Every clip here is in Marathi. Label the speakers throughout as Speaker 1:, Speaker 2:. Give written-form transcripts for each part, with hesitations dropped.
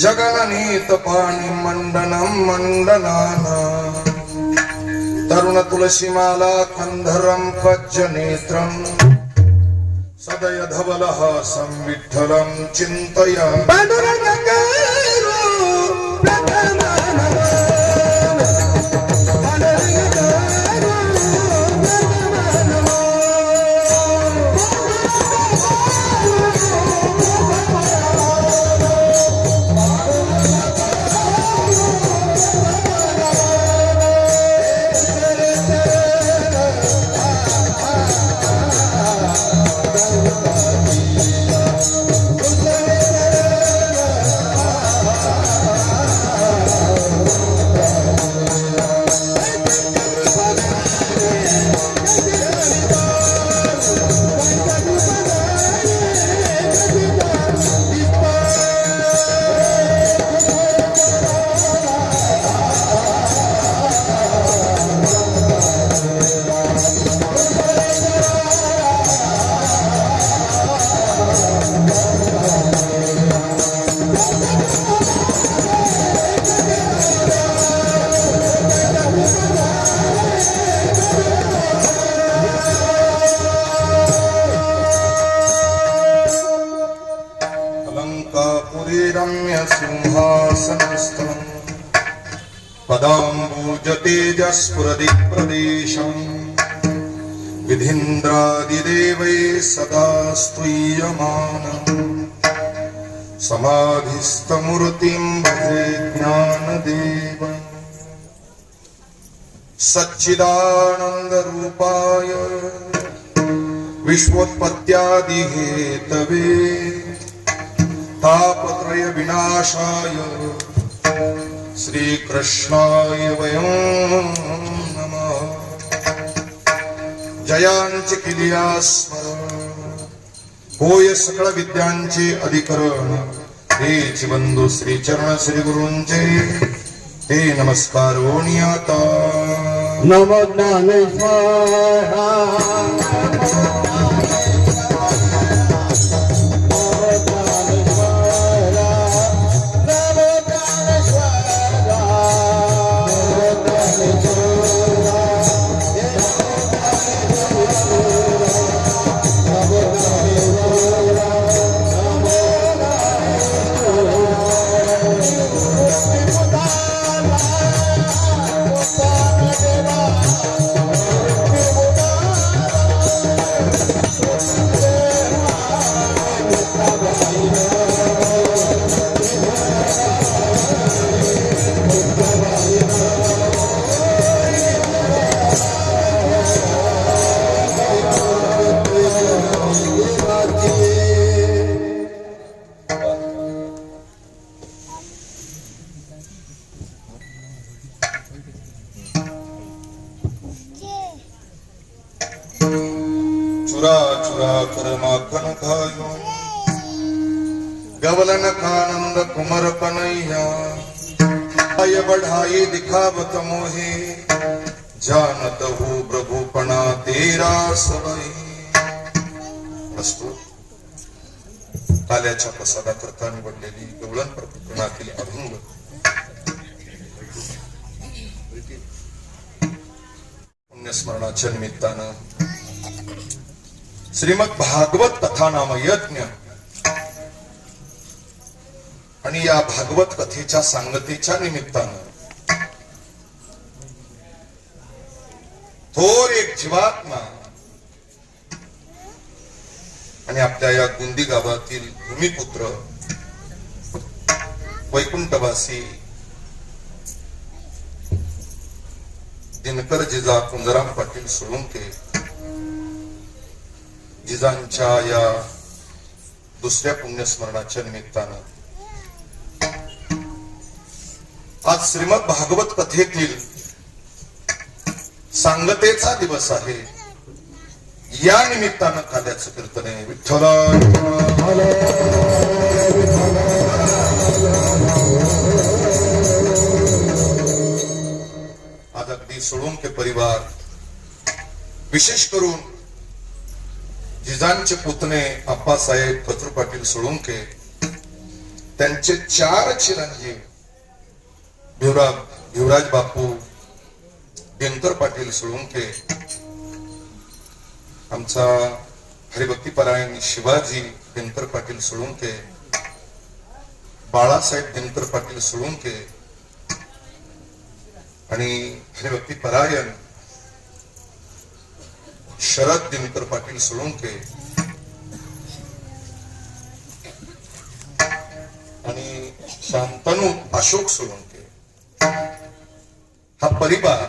Speaker 1: जगननीत पाणी मंडनम मंडनाना तरुण तुलसीमाला कंधरम पज्य नेत्रम सदय धवलः संविठ्ठलं चिन्तयामि पांडुरंगकारो प्रथमानमो पांडुरंगकारो प्रथमानमो सिंहासनस्थं पदाम्बुजतेजस्फुरदिप्रदेशं विधीन्द्रादिदेवैः सदा स्तूयमानं समाधिस्थमूर्तिं भजे ज्ञानदेवं सच्चिदानन्दरूपाय विश्वोत्पत्त्यादिहेतवे तापत्रय विनाशाय श्रीकृष्णाय वयं नमः जयांचे किलिया स्मरण होय सकळ विद्यांचे अधिकरण हेच बंधू श्री चरण श्री गुरूंचे ते नमस्कार ओणियाता
Speaker 2: नमो ज्ञानेश्वरा
Speaker 1: चुरा चुरा कर माखन खायो गवलन कानंद कुमर कन्हैया आय बढ़ाई दिखावत मोहे जानत हो प्रभुपणा तेरा सवय असतो काल्याच्या प्रसादा करता निवडलेली गवळण प्रकरणातील अभंग पुण्यस्मरणाच्या निमित्तानं श्रीमद भागवत कथा नाम यज्ञ आणि या भागवत कथेच्या सांगतेच्या निमित्तानं थोर एक जीवात्मा आणि आपल्या या गुंदी गावातील भूमिपुत्र वैकुंठवासी दिनकर जिजा कुंजराम पाटील सोळुंके जिजांच्या या दुसऱ्या पुण्यस्मरणाच्या निमित्तानं आज श्रीमद भागवत कथेतील सांगतेचा दिवस आहे. या निमित्तानं काल्याचं कीर्तन आहे विठ्ठल आज अगदी सोळुंके परिवार विशेष करून जिजांचे पुतणे आप्पासाहेब कचरू पाटील सोळुंके त्यांचे 4 चिरंजीव भिवराज बापू, दिनकर पाटील सोळुंके, आमचा हरिभक्तीपरायण शिवाजी दिनकर पाटील सोळुंके, बाळासाहेब दिनकर पाटील सोळुंके आणि हरिभक्तीपरायण शरद दिनकर पाटील सोळुंके आणि शांतनु अशोक सोळुंके, हा परिवार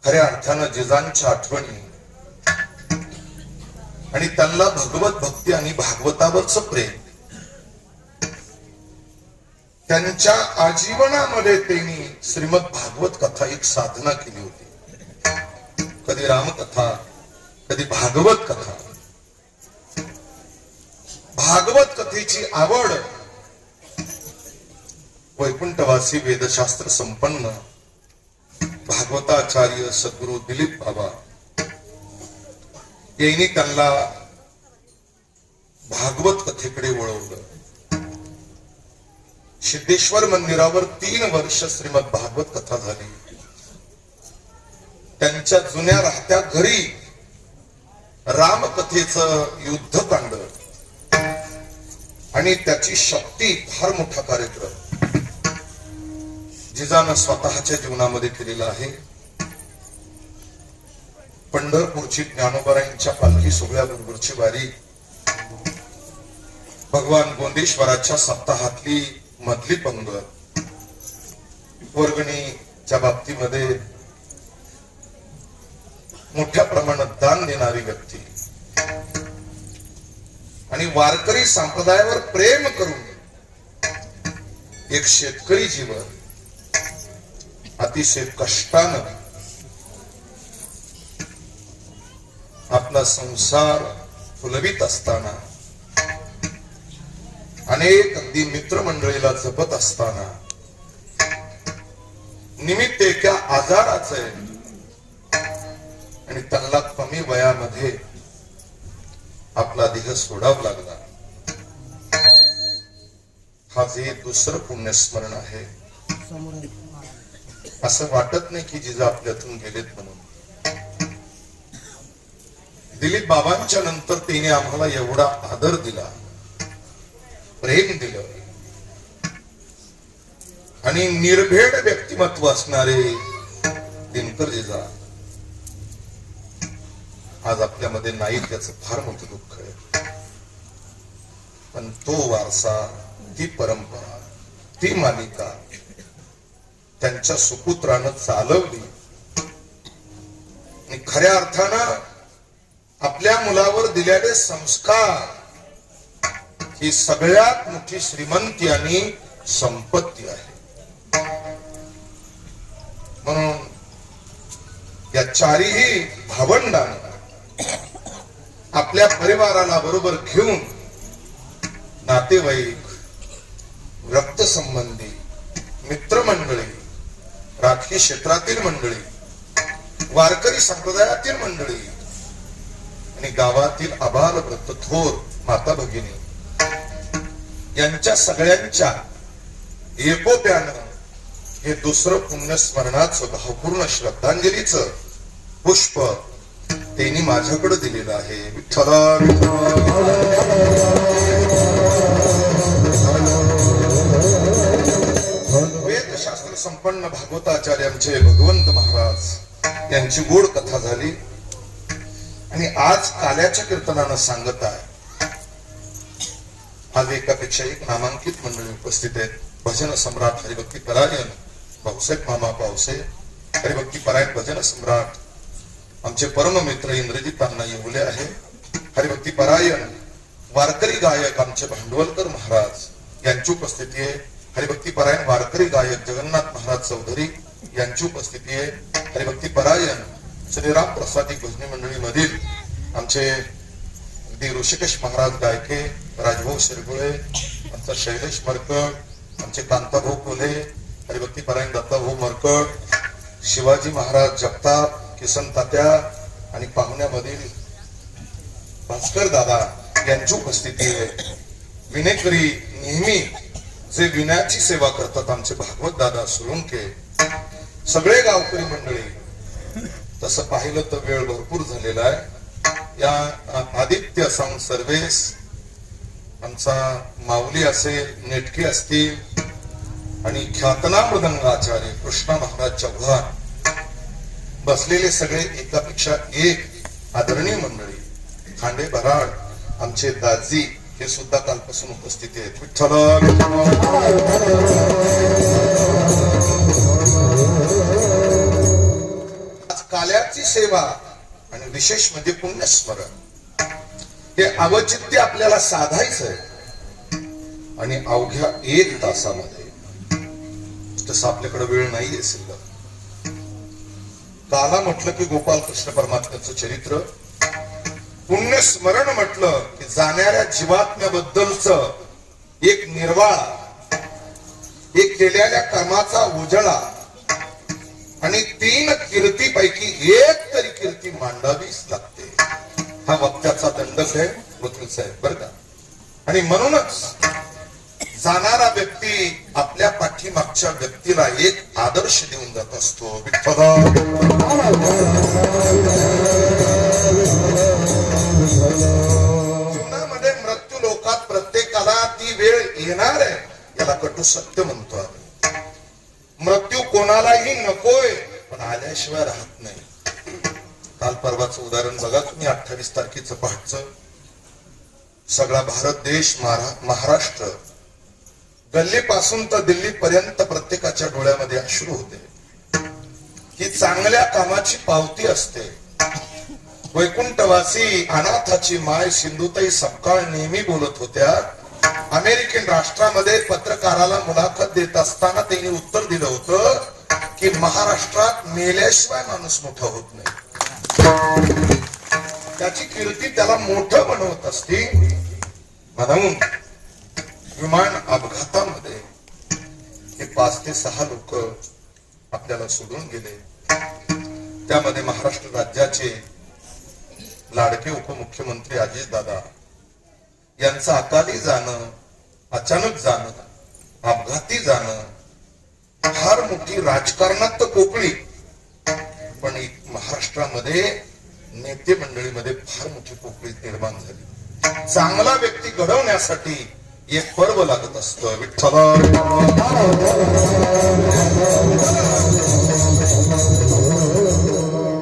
Speaker 1: खऱ्या अर्थानं जिजांच्या आठवणी आणि त्यांना भगवत भक्ती आणि भागवतावरच प्रेम, त्यांच्या आजीवनामध्ये त्यांनी श्रीमद भागवत कथा एक साधना केली होती. कधी रामकथा, कधी भागवत कथा. भागवत कथेची आवड वैकुंठवासी वेदशास्त्र संपन्न भागवताचार्य सद्गुरु दिलीप बाबा यांनी त्यांना भागवत कथेकडे वळवलं. सिद्धेश्वर मंदिरावर 3 वर्ष श्रीमद भागवत कथा झाली. त्यांच्या जुन्या राहत्या घरी रामकथेचं युद्धकांड आणि त्याची शक्ती फार मोठा कार्यक्रम जिजानं स्वतःच्या जीवनामध्ये केलेला आहे. पंढरपूरची ज्ञानोबारायांच्या पालखी सोहळ्याबरोबरची वारी, भगवान गोंदेश्वराच्या सप्ताहातली मधली पंगत, वर्गणीच्या बाबतीमध्ये मोठ्या प्रमाणात दान देणारी व्यक्ती आणि वारकरी संप्रदायावर प्रेम करून एक शेतकरी जीवन अतिशय कष्टानं आपला संसार फुलवित असताना, अनेक अगदी मित्रमंडळीला जपत असताना, निमित्त एका आजाराचे आणि त्यांना कमी वयामध्ये आपला देह सोडावा लागला. हा जे दुसरं पुण्यस्मरण आहे. असं वाटत नाही की जिजा आपल्यातून गेलेत म्हणून. दिलीप बाबांच्या नंतर तिने आम्हाला एवढा आदर दिला, प्रेम दिलं आणि निर्भेड व्यक्तिमत्व असणारे दिनकर जिजा आज आपल्यामध्ये नाही, त्याचं फार मोठं दुःख आहे. पण तो वारसा, ती परंपरा, ती मालिका त्यांच्या सुपुत्रानं चालवली आणि खऱ्या अर्थानं आपल्या मुलावर दिलेले संस्कार ही सगळ्यात मोठी श्रीमंती आणि संपत्ती आहे. म्हणून या 4ही भावंडांना आपल्या परिवाराला बरोबर घेऊन नातेवाईक, रक्तसंबंधी, मित्रमंडळी, राजकीय क्षेत्रातील मंडळी, वारकरी संप्रदायातील मंडळी आणि गावातील आबाल वृद्ध थोर माता भगिनी यांच्या सगळ्यांच्या एकोप्यानं हे दुसरं पुण्यस्मरणाचं भावपूर्ण श्रद्धांजलीचं पुष्प त्यांनी माझ्याकडे दिलेलं आहे. विठ्ठला वेदशास्त्र संपन्न भागवताचार्यांचे भगवंत महाराज यांची गोड कथा झाली आणि आज काल्याच्या कीर्तनानं सांगत आहे. आज एकापेक्षा एक नामांकित मंडळी उपस्थित आहेत. भजन सम्राट हरिभक्ती परायण भाऊसाहेब मामा पावसे, हरिभक्ती परायण भजन सम्राट आमचे परम मित्र इंद्रजित अण्णा येवले आहे. हरिभक्ती परायण वारकरी गायक आमचे भांडवलकर महाराज यांची उपस्थिती आहे. हरिभक्ती परायण वारकरी गायक जगन्नाथ महाराज चौधरी यांची उपस्थिती आहे. हरिभक्ती परायण श्रीराम प्रसादी भजनी मंडळी मधील आमचे ऋषिकेश महाराज गायके, राजभाऊ शिरगुळे, आमचा शैलेश मरकड, आमचे कांताभाऊ कोल्हे, हरिभक्ती परायण दत्ताभाऊ मरकड, शिवाजी महाराज जगताप, किसन तात्या आणि पाहुण्यामधील भास्कर दादा यांची उपस्थिती आहे. विनेकरी नेहमी जे विण्याची सेवा करतात आमचे भागवत दादा सोळंके, सगळे गावकरी मंडळी, तसं पाहिलं तर वेळ भरपूर झालेला आहे. या आदित्य साऊंड सर्व्हिस, आमचा माऊली असेल, नेटके असतील आणि ख्यातना मृदंगाचार्य कृष्णा महाराज चव्हाण, बसलेले सगळे एकापेक्षा एक आदरणीय मंडळी, खांडे बराड, आमचे दाजी हे सुद्धा कालपासून उपस्थित आहेत. आज काल्याची सेवा आणि विशेष म्हणजे पुण्यस्मरण हे अवचित्य आपल्याला साधायचं आहे. आणि अवघ्या 1 तासामध्ये, तसं आपल्याकडे वेळ नाहीये शिल्लक. काला म्हटलं की गोपाल कृष्ण परमात्म्याचं चरित्र, पुण्यस्मरण म्हटलं की जाणाऱ्या जीवात्म्याबद्दलच एक निर्वाळा, एक केलेल्या कर्माचा उजळा आणि 3 कीर्तीपैकी एक तरी कीर्ती मांडावीच लागते. हा वक्त्याचा दंडक आहे वकील साहेब, बरं का. आणि म्हणूनच जाणारा व्यक्ती आपल्या पाठीमागच्या व्यक्तीला एक आदर्श देऊन जात असतो. विठ्ठला जीवनामध्ये मृत्यू लोकात प्रत्येकाला ती वेळ येणार आहे, याला कटू सत्य म्हणतो आम्ही. मृत्यू कोणालाही नकोय, पण आल्याशिवाय राहत नाही. काल परवाचं उदाहरण बघा तुम्ही, 28 तारखेचं पहाटचं सगळा भारत देश, महाराष्ट्र, गल्लीपासून तर दिल्ली पर्यंत प्रत्येकाच्या डोळ्यामध्ये अश्रू होते. ही चांगल्या कामाची पावती असते. वैकुंठवासी अनाथाची माय सिंधुताई सपकाळ नेहमी बोलत होत्या. अमेरिकन राष्ट्रामध्ये पत्रकाराला मुलाखत देत असताना त्यांनी उत्तर दिलं होतं की महाराष्ट्रात मेल्याशिवाय माणूस मोठा होत नाही. त्याची कीर्ती त्याला मोठं बनवत असते. म्हणून विमान अपघातामध्ये हे 5 ते 6 लोक आपल्याला सोडून गेले. त्यामध्ये महाराष्ट्र राज्याचे लाडके उपमुख्यमंत्री अजितदादा यांचं अकाली जाणं, अचानक जाणं, अपघाती जाणं, फार मोठी राजकारणात तर पोकळी, पण महाराष्ट्रामध्ये नेते मंडळीमध्ये फार मोठी पोकळी निर्माण झाली. चांगला व्यक्ती घडवण्यासाठी एक पर्व लागत असतं. विठ्ठला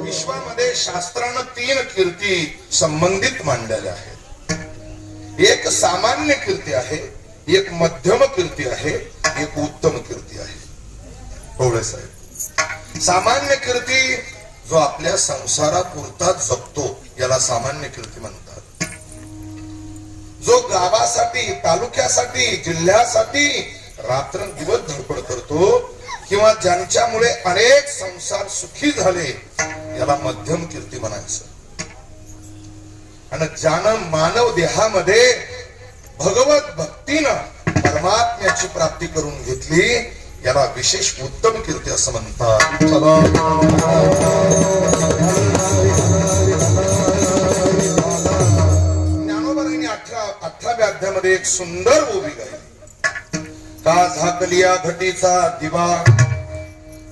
Speaker 1: विश्वामध्ये शास्त्रानं 3 कीर्ती संबंधित मांडलेल्या आहेत. एक सामान्य कीर्ती आहे, एक मध्यम कीर्ती आहे, एक उत्तम कीर्ती आहे. होळे साहेब, सामान्य कीर्ती जो आपल्या संसारापुरता जगतो याला सामान्य कीर्ती म्हणतात. जो गावासाठी, तालुक्यासाठी, जिल्ह्यासाठी रात्रंदिवस धडपड करतो किंवा ज्यांच्यामुळे अनेक संसार सुखी झाले याला मध्यम कीर्ती म्हणायचं. आणि ज्यानं मानव देहामध्ये भगवत भक्तीनं परमात्म्याची प्राप्ती करून घेतली याला विशेष उत्तम कीर्ती असं म्हणतात. ज्ञानोबारांनी 18व्या अध्यायामध्ये एक सुंदर ओवी गायली. का झाकलिया घटीचा दिवा,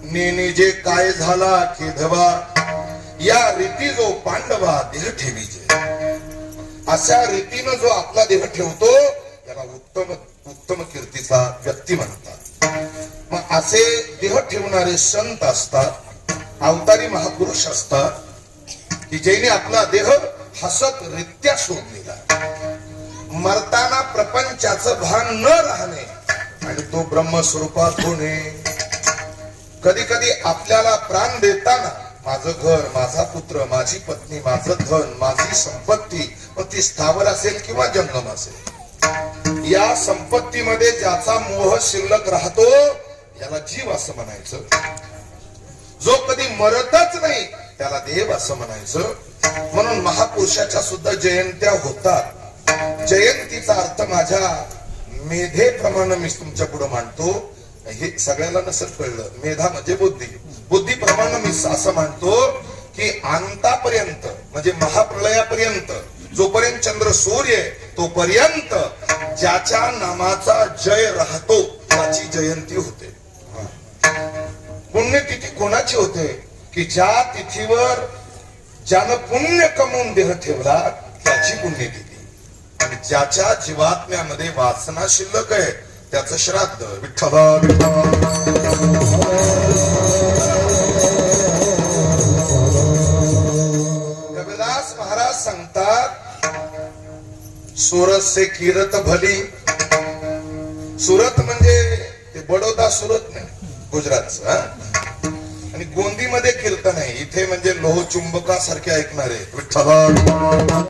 Speaker 1: नेने जे काय झाला खेधवा, या रीती जो पांडवा देह ठेवीजे. अशा रीतीनं जो आपला देह ठेवतो त्याला उत्तम कीर्तीचा व्यक्ती म्हणतात. मग असे देह ठेवणारे संत असतात, अवतारी महापुरुष असतात की ज्याने आपला देह हसत रित्या सोडलेला, मरताना प्रपंचाचं भान न राहणे आणि तो ब्रह्मस्वरूपात होणे. कधी कधी आपल्याला प्राण देताना माझं घर, माझा पुत्र, माझी पत्नी, माझं धन, माझी संपत्ती, मग ती स्थावर असेल किंवा जंगम असेल, या संपत्तीमध्ये ज्याचा मोह शिल्लक राहतो याला जीव असं म्हणायचं. जो कधी मरतच नाही त्याला देव असं म्हणायचं. म्हणून महापुरुषाच्या सुद्धा जयंत्या होतात. जयंतीचा अर्थ माझ्या मेधेप्रमाणे मी तुमच्या पुढे मांडतो. हे सगळ्याला नसेल कळलं. मेधा म्हणजे बुद्धी, बुद्धीप्रमाणे मी असं मानतो की अंतापर्यंत म्हणजे महाप्रलयापर्यंत जोपर्यंत चंद्र सूर्य तोपर्यंत ज्याच्या नामाचा जय राहतो त्याची जयंती होते. पुण्यतिथी कोणाची होते? की ज्या तिथीवर ज्यानं पुण्य कमवून देह ठेवला त्याची पुण्यतिथी. आणि ज्याच्या जीवात्म्यामध्ये वासना शिल्लक आहे त्याचं श्राद्ध. विठ्ठला कबीरदास महाराज सांगतात, सुरत से किरत भली. सुरत म्हणजे ते बडोदा सुरत नाही, गुजरातचं. आणि गोंदीमध्ये कीर्तन आहे, इथे म्हणजे लोहचुंबकासारखे ऐकणारे. विठ्ठला